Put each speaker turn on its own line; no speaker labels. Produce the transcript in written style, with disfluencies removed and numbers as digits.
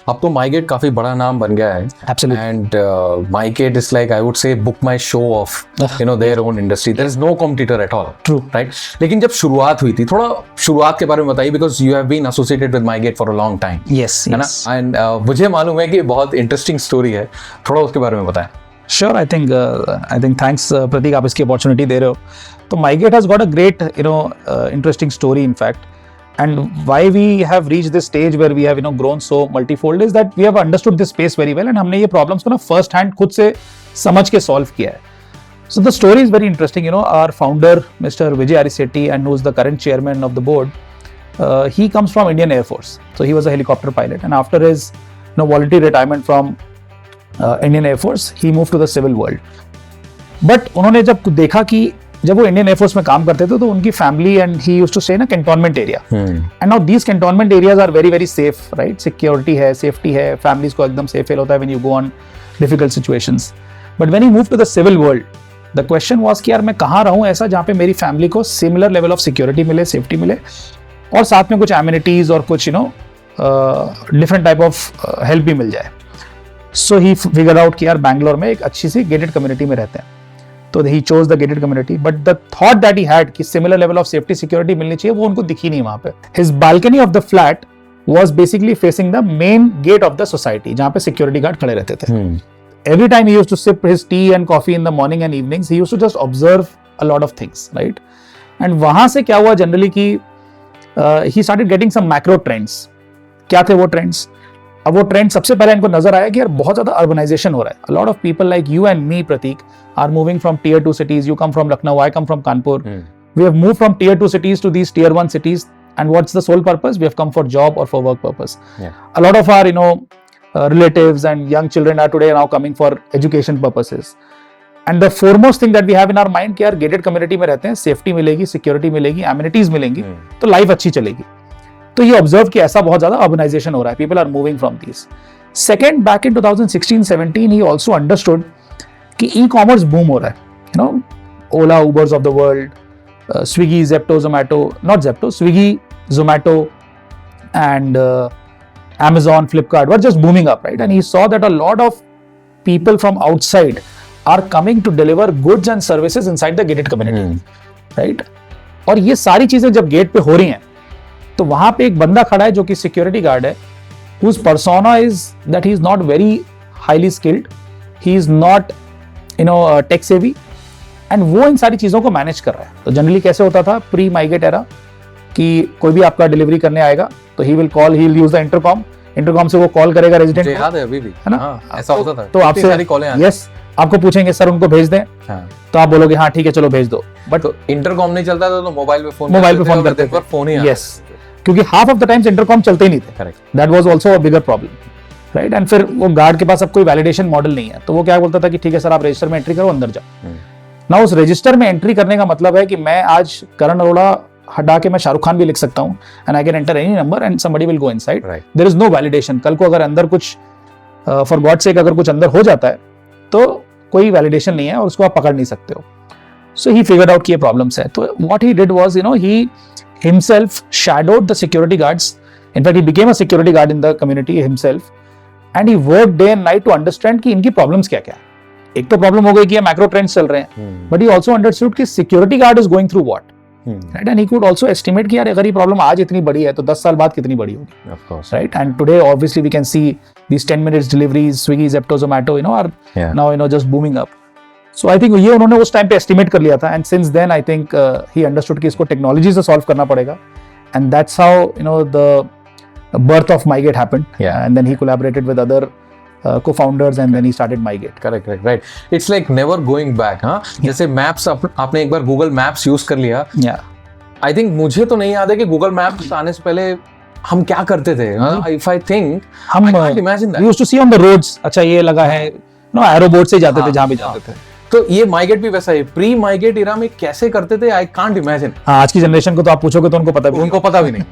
अब तो माईगेट काफी बड़ा नाम बन गया है.
Absolutely.
And माईगेट is like, I would say, book my show of their own industry. There is no competitor at all.
True.
Right? लेकिन जब शुरुआत हुई थी, थोड़ा शुरुआत के बारे में बताइए, because you have been associated with माईगेट for a long time.
Yes.
है ना? And मुझे मालूम है कि बहुत इंटरेस्टिंग स्टोरी है, थोड़ा उसके बारे में बताएं.
Sure, I think thanks Pratik, आप इसकी opportunity दे रहे हो. तो माईगेट has got a great interesting story in fact. And why we have reached this stage where we have grown so multifold is that we have understood this space very well and हमने ये problems को ना first hand खुद से समझ के solve किया है. So the story is very interesting. Our founder Mr. Vijay Arisetti, and who is the current chairman of the board, he comes from Indian Air Force. So he was a helicopter pilot, and after his voluntary retirement from Indian Air Force, he moved to the civil world. But उन्होंने जब देखा कि जब वो Indian air force में काम करते थे तो उनकी family and he used to stay in a cantonment area, and now these cantonment areas are very very safe, right? Security है, सेफ्टी है, फैमिलीज को एकदम सेफ फील होता है when you go on difficult situations. But when he move to the civil world, the question was कि यार मैं कहाँ रहूँ ऐसा जहाँ पे मेरी फैमिली को सिमिलर लेवल ऑफ सिक्योरिटी मिले, सेफ्टी मिले, और साथ में कुछ एमिनिटीज और कुछ डिफरेंट टाइप ऑफ हेल्प भी मिल जाए. सो ही फिगर आउट कि यार बैंगलोर में एक अच्छी सी गेटेड कम्युनिटी में रहते हैं, तो he chose the gated community. But the thought that he had कि similar level of safety security मिलनी चाहिए, वो उनको दिखी नहीं वहाँ पे. His balcony of the flat was basically facing the main gate of the society, जहाँ पे security guard खड़े रहते थे. Every time he used to sip his tea and coffee in the morning and evenings, he used to just observe a lot of things, right? And वहाँ से क्या हुआ generally कि he started getting some macro trends. क्या थे वो trends? अब वो ट्रेंड सबसे पहले इनको नजर आया कि यार बहुत ज्यादा अर्बनाइजेशन हो रहा है. A lot of people like you and me, Pratik, are moving from tier 2 cities. You come from Lucknow, I come from Kanpur. We have moved from tier 2 cities to these tier 1 cities, and what's the sole purpose? We have come for job or for work purpose. A lot of our relatives and young children are today now coming for education purposes. And the foremost thing that we have in our mind कि यार gated community में रहते हैं, safety मिलेगी, security मिलेगी, amenities मिलेंगी, तो life अच्छी चलेगी. तो ये ऑब्जर्व कि ऐसा बहुत ज्यादा अर्बनाइजेशन हो रहा है, people are moving from this. Second, back in 2016-17 ही ऑल्सो अंडरस्टूड कि ई कॉमर्स बूम हो रहा है. Ola, Ubers of the world, Swiggy, Zepto, Zomato, not Zepto, Swiggy, Zomato and Amazon, Flipkart were just booming up, right? And he saw that a lot of people from outside are coming to deliver goods and services inside the gated community, right? और ये सारी चीजें जब gate पे हो रही हैं, तो वहां पे एक बंदा खड़ा है जो कि सिक्योरिटी गार्ड है, whose persona is that he is not very highly skilled, he is not tech savvy, and वो इन सारी चीजों को मैनेज कर रहा है. तो जनरली कैसे होता था प्री माइगेट एरा कि कोई भी आपका डिलीवरी करने आएगा तो he will use the intercom से वो कॉल करेगा रेजिडेंट को.
याद है अभी भी, है ना? ऐसा होता था.
तो आपसे यस आपको पूछेंगे सर उनको भेज दें, तो आप बोलोगे हाँ ठीक है चलो भेज दो. बट
इंटरकॉम नहीं चलता था तो मोबाइल पे फोन करते थे. फोन ही
यस, क्योंकि half of the times intercom चलते ही नहीं थे. Correct, that was also a bigger problem, right? And फिर वो गार्ड के पास अब कोई वैलिडेशन मॉडल नहीं है, तो वो क्या बोलता था कि ठीक है सर आप रजिस्टर में एंट्री करो, अंदर जाओ. ना उस रजिस्टर में एंट्री करने का मतलब है कि मैं आज करण अरोड़ा हटा के मैं शाहरुख खान भी लिख सकता हूं, and I can enter any number and somebody will go inside. There is no validation. कल को अगर अंदर कुछ फॉर गॉड सेक अगर कुछ अंदर हो जाता है तो कोई वैलिडेशन नहीं है और उसको आप पकड़ नहीं सकते हो. सो ही फिगर्ड आउट कि ये प्रॉब्लम्स है. तो what he did was he himself shadowed the security guards. In fact, he became a security guard in the community himself, and he worked day and night to understand कि इनकी problems क्या क्या है. एक तो problem हो गई कि ये macro trends चल रहे हैं, but he also understood कि security guard is going through what, right? And he could also estimate कि यार अगर ये problem आज इतनी बड़ी है तो 10 साल बाद कितनी बड़ी होगी,
of course,
right? And today obviously we can see these 10 minutes deliveries, Swiggy, Zepto, Zomato, are now just booming up. So I think ये उन्होंने उस टाइम पे एस्टिमेट कर लिया था, and since then I think he understood कि इसको technology से सॉल्व करना पड़ेगा, and that's how the birth of MyGate happened. And then he collaborated with other co-founders and then he started MyGate.
Correct, right. It's like never going back, हाँ? जैसे maps आपने एक बार Google maps use कर लिया. I think मुझे तो नहीं याद है कि गूगल मैप्स आने से पहले हम क्या करते थे. If I think, I can't imagine that.
We used to see on the roads, अच्छा ये लगा है, एरो बोर्ड से जाते थे जहाँ भी जाते थे.
तो ये माइगेट भी वैसा है. प्री माइगेट इरा में कैसे करते थे, आई कांट इमेजिन.
आज की जनरेशन को तो आप पूछोगे तो उनको पता भी
नहीं.